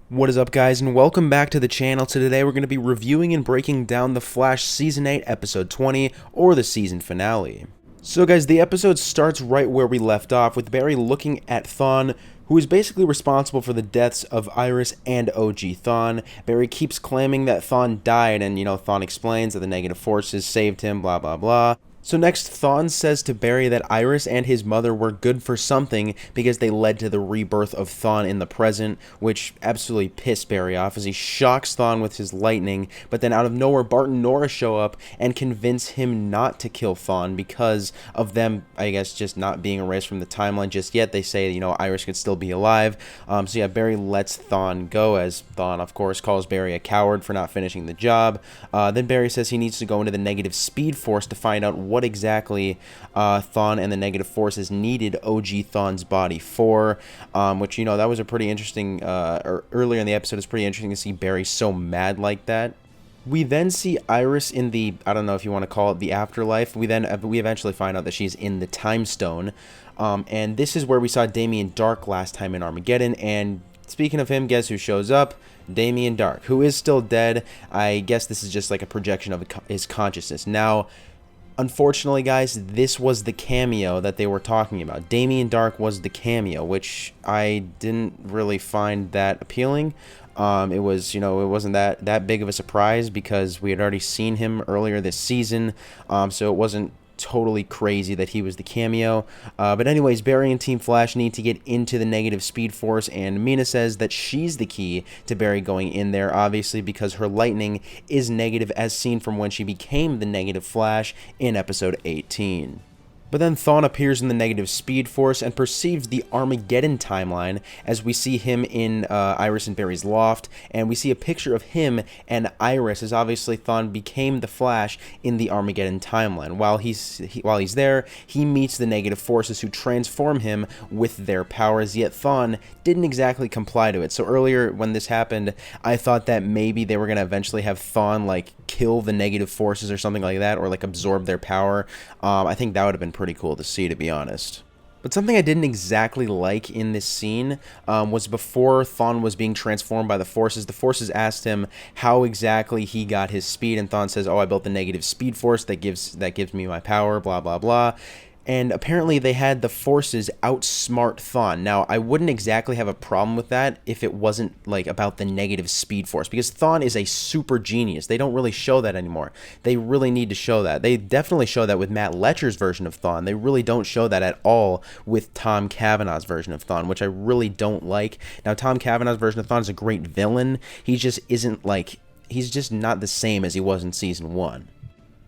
What is up, guys, and welcome back to the channel. So today we're going to be reviewing and breaking down The Flash Season 8, Episode 20, or the season finale. So guys, the episode starts right where we left off, with Barry looking at Thawne, who is basically responsible for the deaths of Iris and OG Thawne. Barry keeps claiming that Thawne died, and Thawne explains that the negative forces saved him, blah blah blah. So next, Thawne says to Barry that Iris and his mother were good for something because they led to the rebirth of Thawne in the present, which absolutely pissed Barry off as he shocks Thawne with his lightning, but then out of nowhere, Bart and Nora show up and convince him not to kill Thawne because of them, I guess, just not being erased from the timeline just yet. They say, Iris could still be alive. So yeah, Barry lets Thawne go, as Thawne, of course, calls Barry a coward for not finishing the job. Then Barry says he needs to go into the negative speed force to find out what exactly Thawne and the negative forces needed OG Thawne's body for, which, that was a pretty interesting, or earlier in the episode, it's pretty interesting to see Barry so mad like that. We then see Iris in the, I don't know if you want to call it the afterlife. We eventually find out that she's in the time stone, and this is where we saw Damien Darhk last time in Armageddon. And speaking of him, guess who shows up? Damien Darhk, who is still dead. I guess this is just like a projection of his consciousness. Now, unfortunately, guys, this was the cameo that they were talking about. Damien Darhk was the cameo, which I didn't really find that appealing. It was, it wasn't that big of a surprise because we had already seen him earlier this season, so it wasn't totally crazy that he was the cameo. But anyways, Barry and Team Flash need to get into the negative speed force, and Meena says that she's the key to Barry going in there, obviously because her lightning is negative, as seen from when she became the negative Flash in episode 18. But then Thawne appears in the negative speed force and perceives the Armageddon timeline, as we see him in Iris and Barry's loft, and we see a picture of him and Iris, as obviously Thawne became the Flash in the Armageddon timeline. While he's there, he meets the negative forces who transform him with their powers, yet Thawne didn't exactly comply to it. So earlier when this happened, I thought that maybe they were going to eventually have Thawne like kill the negative forces or something like that, or like absorb their power. I think that would have been pretty cool to see, to be honest. But something I didn't exactly like in this scene was before Thawne was being transformed by the forces asked him how exactly he got his speed, and Thawne says, "Oh, I built the negative speed force that gives me my power, blah blah blah." And apparently they had the forces outsmart Thawne. Now, I wouldn't exactly have a problem with that if it wasn't like about the negative speed force, because Thawne is a super genius. They don't really show that anymore. They really need to show that. They definitely show that with Matt Letcher's version of Thawne. They really don't show that at all with Tom Cavanaugh's version of Thawne, which I really don't like. Now, Tom Cavanaugh's version of Thawne is a great villain. He just isn't like, he's just not the same as he was in season 1.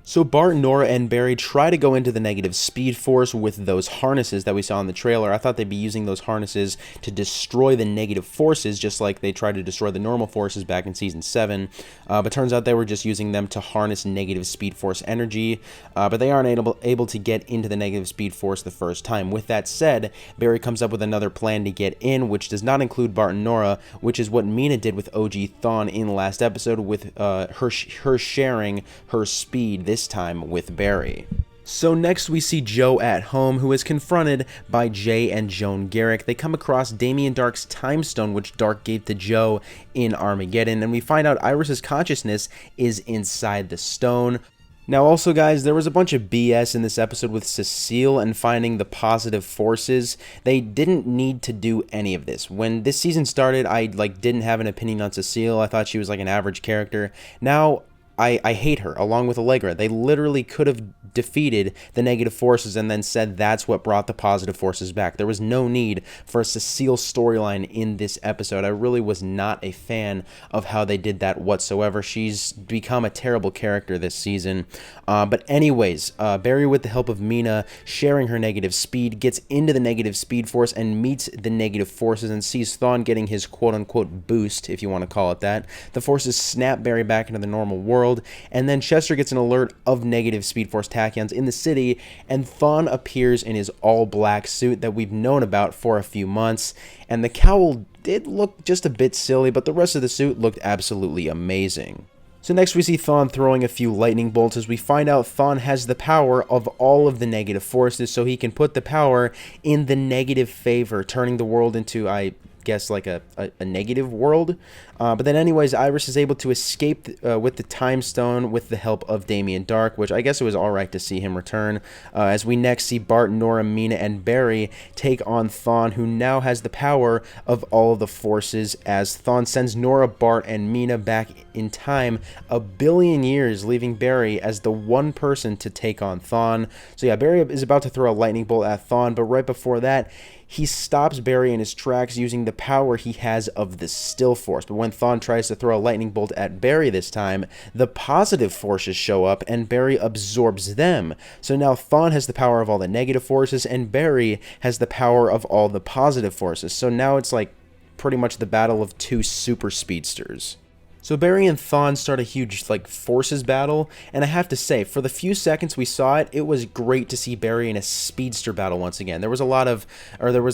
So Bart, Nora, and Barry try to go into the negative speed force with those harnesses that we saw in the trailer. I thought they'd be using those harnesses to destroy the negative forces, just like they tried to destroy the normal forces back in season 7. But turns out they were just using them to harness negative speed force energy. But they aren't able to get into the negative speed force the first time. With that said, Barry comes up with another plan to get in, which does not include Bart and Nora, which is what Meena did with OG Thawne in the last episode, with her sharing her speed this time with Barry. So next we see Joe at home, who is confronted by Jay and Joan Garrick. They come across Damien Darhk's time stone, which Darhk gave to Joe in Armageddon, and we find out Iris's consciousness is inside the stone. Now also, guys, there was a bunch of BS in this episode with Cecile and finding the positive forces. They didn't need to do any of this. When this season started, I didn't have an opinion on Cecile. I thought she was like an average character. Now I hate her, along with Allegra. They literally could have defeated the negative forces and then said that's what brought the positive forces back. There was no need for a Cecile storyline in this episode. I really was not a fan of how they did that whatsoever. She's become a terrible character this season. But anyways, Barry, with the help of Meena sharing her negative speed, gets into the negative speed force and meets the negative forces and sees Thawne getting his quote-unquote boost, if you want to call it that. The forces snap Barry back into the normal world, and then Chester gets an alert of negative speed force tachyons in the city, and Thawne appears in his all-black suit that we've known about for a few months, and the cowl did look just a bit silly, but the rest of the suit looked absolutely amazing. So next we see Thawne throwing a few lightning bolts, as we find out Thawne has the power of all of the negative forces, so he can put the power in the negative favor, turning the world into, I guess like a negative world. But then anyways, Iris is able to escape with the time stone with the help of Damien Darhk, which I guess it was alright to see him return. As we next see Bart, Nora, Meena, and Barry take on Thawne, who now has the power of all of the forces, as Thawne sends Nora, Bart, and Meena back in time 1 billion years, leaving Barry as the one person to take on Thawne. So yeah, Barry is about to throw a lightning bolt at Thawne, but right before that, he stops Barry in his tracks using the power he has of the still force. But when Thawne tries to throw a lightning bolt at Barry this time, the positive forces show up and Barry absorbs them. So now Thawne has the power of all the negative forces and Barry has the power of all the positive forces. So now it's like pretty much the battle of two super speedsters. So Barry and Thawne start a huge like forces battle, and I have to say, for the few seconds we saw it, it was great to see Barry in a speedster battle once again. There was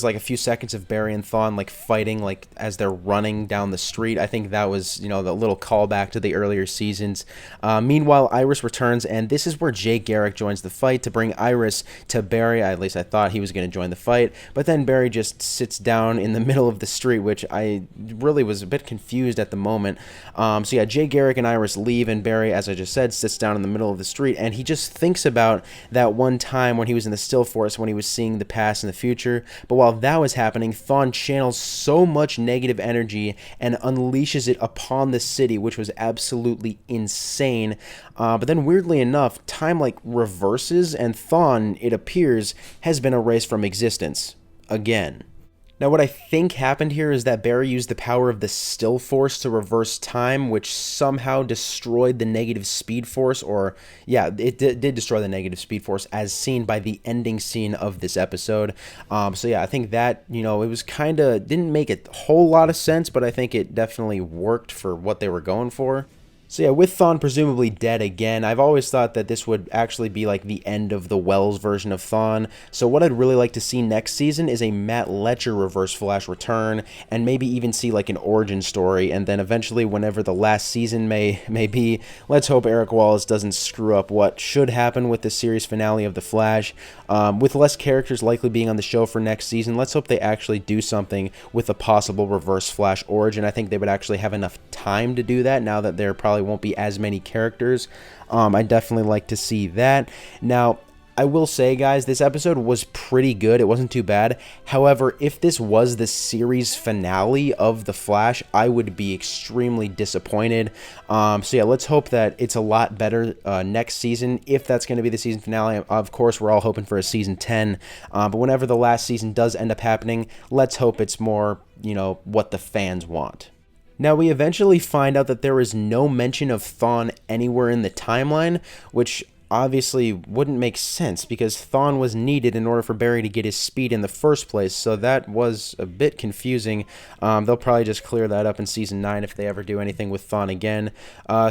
like a few seconds of Barry and Thawne like fighting like as they're running down the street. I think that was, you know, the little callback to the earlier seasons. Meanwhile, Iris returns, and this is where Jay Garrick joins the fight to bring Iris to Barry. At least I thought he was going to join the fight, but then Barry just sits down in the middle of the street, which I really was a bit confused at the moment. So yeah, Jay Garrick and Iris leave, and Barry, as I just said, sits down in the middle of the street, and he just thinks about that one time when he was in the still force, when he was seeing the past and the future. But while that was happening, Thawne channels so much negative energy and unleashes it upon the city, which was absolutely insane. But then weirdly enough, time like reverses, and Thawne, it appears, has been erased from existence again. Now, what I think happened here is that Barry used the power of the still force to reverse time, which somehow destroyed the negative speed force, or yeah, it did destroy the negative speed force as seen by the ending scene of this episode. So yeah, I think that, you know, it was kind of, didn't make a whole lot of sense, but I think it definitely worked for what they were going for. So yeah, with Thawne presumably dead again, I've always thought that this would actually be like the end of the Wells version of Thawne. So what I'd really like to see next season is a Matt Letcher Reverse Flash return, and maybe even see like an origin story, and then eventually whenever the last season may be, let's hope Eric Wallace doesn't screw up what should happen with the series finale of The Flash. With less characters likely being on the show for next season, let's hope they actually do something with a possible Reverse Flash origin. I think they would actually have enough time to do that now that there probably won't be as many characters. I definitely like to see that. Now, I will say, guys, this episode was pretty good. It wasn't too bad. However, if this was the series finale of The Flash, I would be extremely disappointed. So yeah, let's hope that it's a lot better next season, if that's going to be the season finale. Of course, we're all hoping for a season 10. But whenever the last season does end up happening, let's hope it's more, you know, what the fans want. Now, we eventually find out that there is no mention of Thawne anywhere in the timeline, which obviously wouldn't make sense because Thawne was needed in order for Barry to get his speed in the first place, so that was a bit confusing. They'll probably just clear that up in Season 9 if they ever do anything with Thawne again.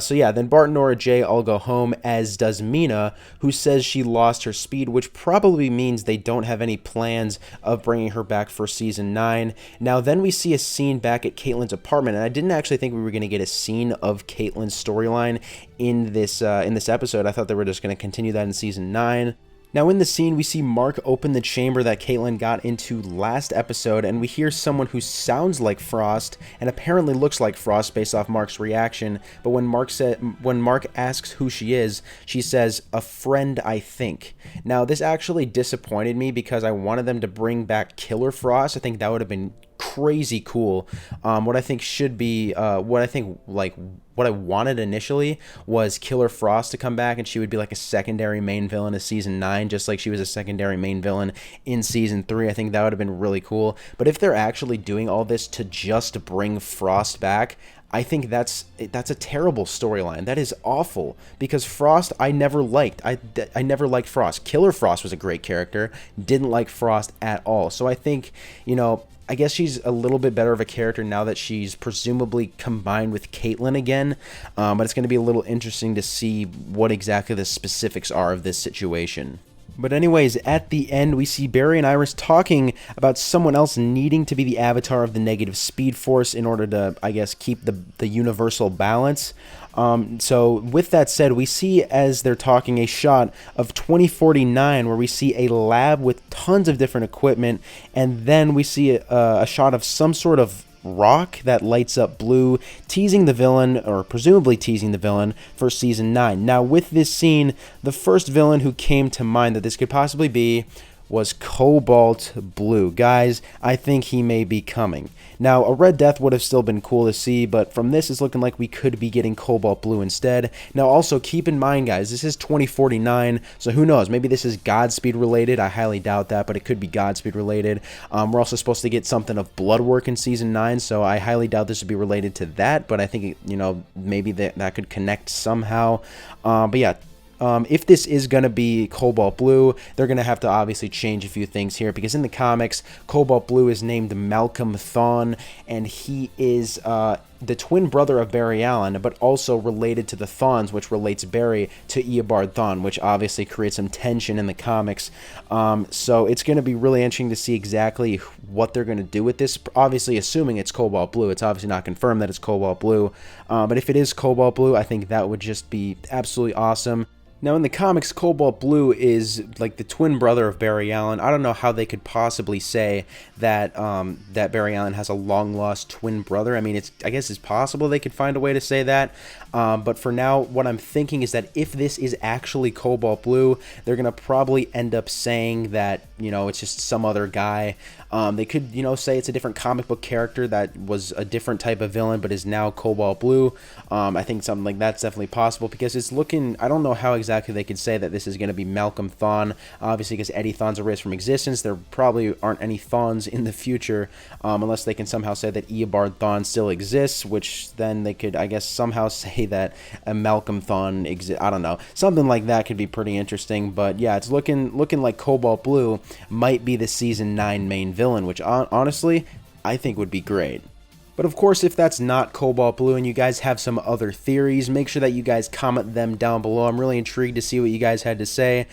So yeah, then Bart, Nora, Jay all go home, as does Meena, who says she lost her speed, which probably means they don't have any plans of bringing her back for Season 9. Now, then we see a scene back at Caitlin's apartment, and I didn't actually think we were going to get a scene of Caitlin's storyline in this episode. I thought they were just going to continue that in Season 9. Now, in the scene, we see Mark open the chamber that Caitlin got into last episode, and we hear someone who sounds like Frost and apparently looks like Frost based off Mark's reaction. But when Mark asks who she is, she says, "A friend, I think." Now, this actually disappointed me because I wanted them to bring back Killer Frost. I think that would have been crazy cool. What I think should be, what I wanted initially was Killer Frost to come back, and she would be like a secondary main villain of Season 9, just like she was a secondary main villain in Season 3. I think that would have been really cool. But if they're actually doing all this to just bring Frost back, I think that's a terrible storyline. That is awful, because Frost I never liked. I never liked Frost. Killer Frost was a great character. Didn't like Frost at all. So I think, you know, I guess she's a little bit better of a character now that she's presumably combined with Caitlin again, but it's going to be a little interesting to see what exactly the specifics are of this situation. But anyways, at the end, we see Barry and Iris talking about someone else needing to be the avatar of the negative speed force in order to, I guess, keep the universal balance. So with that said, we see as they're talking a shot of 2049 where we see a lab with tons of different equipment, and then we see a shot of some sort of rock that lights up blue, teasing the villain, or presumably teasing the villain, for Season 9. Now, with this scene, the first villain who came to mind that this could possibly be was Cobalt Blue. Guys, I think he may be coming. Now, a Red Death would have still been cool to see, but from this, it's looking like we could be getting Cobalt Blue instead. Now, also, keep in mind, guys, this is 2049, so who knows? Maybe this is Godspeed related. I highly doubt that, but it could be Godspeed related. We're also supposed to get something of Bloodwork in Season 9, so I highly doubt this would be related to that, but I think, you know, maybe that could connect somehow. But yeah. If this is going to be Cobalt Blue, they're going to have to obviously change a few things here, because in the comics, Cobalt Blue is named Malcolm Thawne, and he is the twin brother of Barry Allen, but also related to the Thawnes, which relates Barry to Eobard Thawne, which obviously creates some tension in the comics. So it's going to be really interesting to see exactly what they're going to do with this, obviously assuming it's Cobalt Blue. It's obviously not confirmed that it's Cobalt Blue, but if it is Cobalt Blue, I think that would just be absolutely awesome. Now, in the comics, Cobalt Blue is like the twin brother of Barry Allen. I don't know how they could possibly say that that Barry Allen has a long-lost twin brother. I mean, I guess it's possible they could find a way to say that. But for now, what I'm thinking is that if this is actually Cobalt Blue, they're going to probably end up saying that, you know, it's just some other guy. They could, you know, say it's a different comic book character that was a different type of villain but is now Cobalt Blue. I think something like that's definitely possible, because it's looking, I don't know how exactly they could say that this is going to be Malcolm Thawne, obviously, because Eddie Thawne's erased from existence. There probably aren't any Thawnes in the future, unless they can somehow say that Eobard Thawne still exists, which then they could, I guess, somehow say that a Malcolm Thawne exists. I don't know. Something like that could be pretty interesting, but yeah, it's looking like Cobalt Blue might be the Season 9 main villain, which honestly, I think would be great. But of course, if that's not Cobalt Blue and you guys have some other theories, make sure that you guys comment them down below. I'm really intrigued to see what you guys had to say.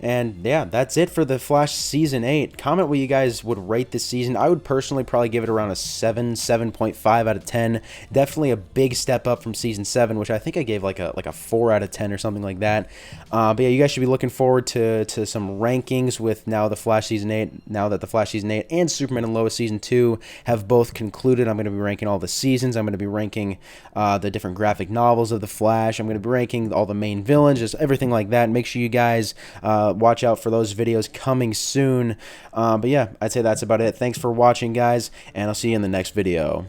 And yeah, that's it for The Flash Season 8. Comment what you guys would rate this season. I would personally probably give it around a 7.5 out of 10. Definitely a big step up from Season 7, which I think I gave like a 4 out of 10 or something like that. But yeah, you guys should be looking forward to some rankings with now The Flash Season 8. Now that The Flash Season 8 and Superman and Lois Season 2 have both concluded, I'm going to be ranking all the seasons. I'm going to be ranking the different graphic novels of The Flash. I'm going to be ranking all the main villains, just everything like that. Make sure you guys watch out for those videos coming soon. But yeah, I'd say that's about it. Thanks for watching, guys, and I'll see you in the next video.